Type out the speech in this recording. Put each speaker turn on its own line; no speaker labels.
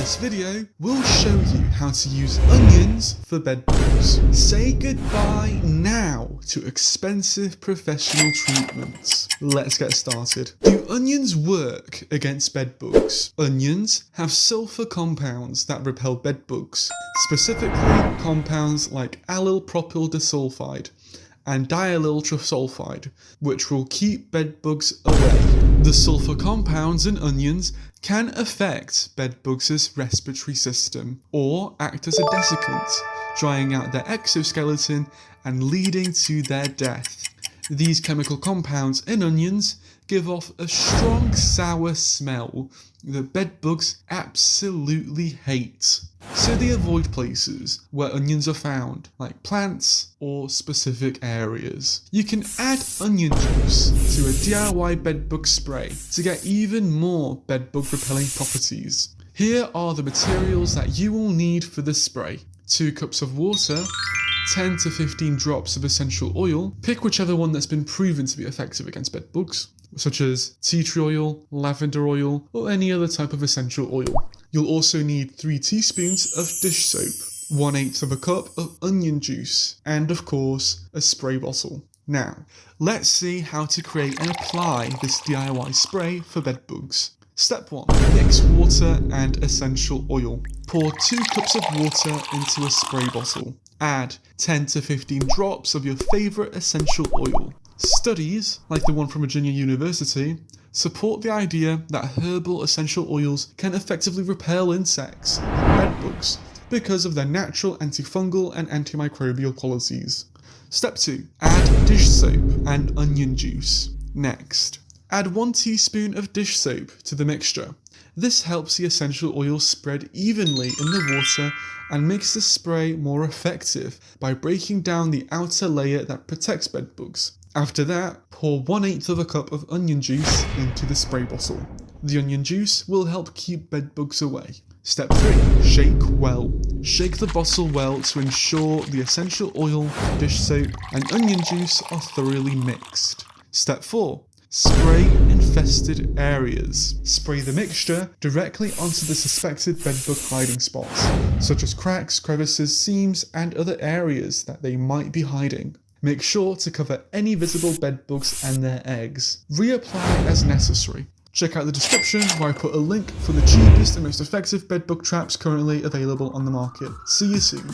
this video, we'll show you how to use onions for bed bugs. Say goodbye now to expensive professional treatments. Let's get started. Do onions work against bed bugs? Onions have sulfur compounds that repel bed bugs, specifically compounds like allyl propyl disulfide and diallyl trisulfide, which will keep bed bugs away. The sulfur compounds in onions can affect bed bugs' respiratory system or act as a desiccant, drying out their exoskeleton and leading to their death. These chemical compounds in onions give off a strong sour smell that bed bugs absolutely hate. So they avoid places where onions are found, like plants or specific areas. You can add onion juice to a DIY bedbug spray to get even more bedbug repelling properties. Here are the materials that you will need for the spray. 2 cups of water, 10 to 15 drops of essential oil. Pick whichever one that's been proven to be effective against bed bugs, such as tea tree oil, lavender oil, or any other type of essential oil. You'll also need 3 teaspoons of dish soap, 1/8 of a cup of onion juice, and of course, a spray bottle. Now, let's see how to create and apply this DIY spray for bed bugs. Step 1. Mix water and essential oil. Pour 2 cups of water into a spray bottle. Add 10 to 15 drops of your favourite essential oil. Studies, like the one from Virginia University, support the idea that herbal essential oils can effectively repel insects and bed bugs because of their natural antifungal and antimicrobial qualities. Step 2. Add dish soap and onion juice. Next, add 1 teaspoon of dish soap to the mixture. This helps the essential oil spread evenly in the water and makes the spray more effective by breaking down the outer layer that protects bed bugs. After that, pour 1/8 of a cup of onion juice into the spray bottle. The onion juice will help keep bed bugs away. Step 3. Shake well. Shake the bottle well to ensure the essential oil, dish soap, and onion juice are thoroughly mixed. Step 4. Spray infested areas. Spray the mixture directly onto the suspected bedbug hiding spots, such as cracks, crevices, seams, and other areas that they might be hiding. Make sure to cover any visible bedbugs and their eggs. Reapply as necessary. Check out the description where I put a link for the cheapest and most effective bedbug traps currently available on the market. See you soon.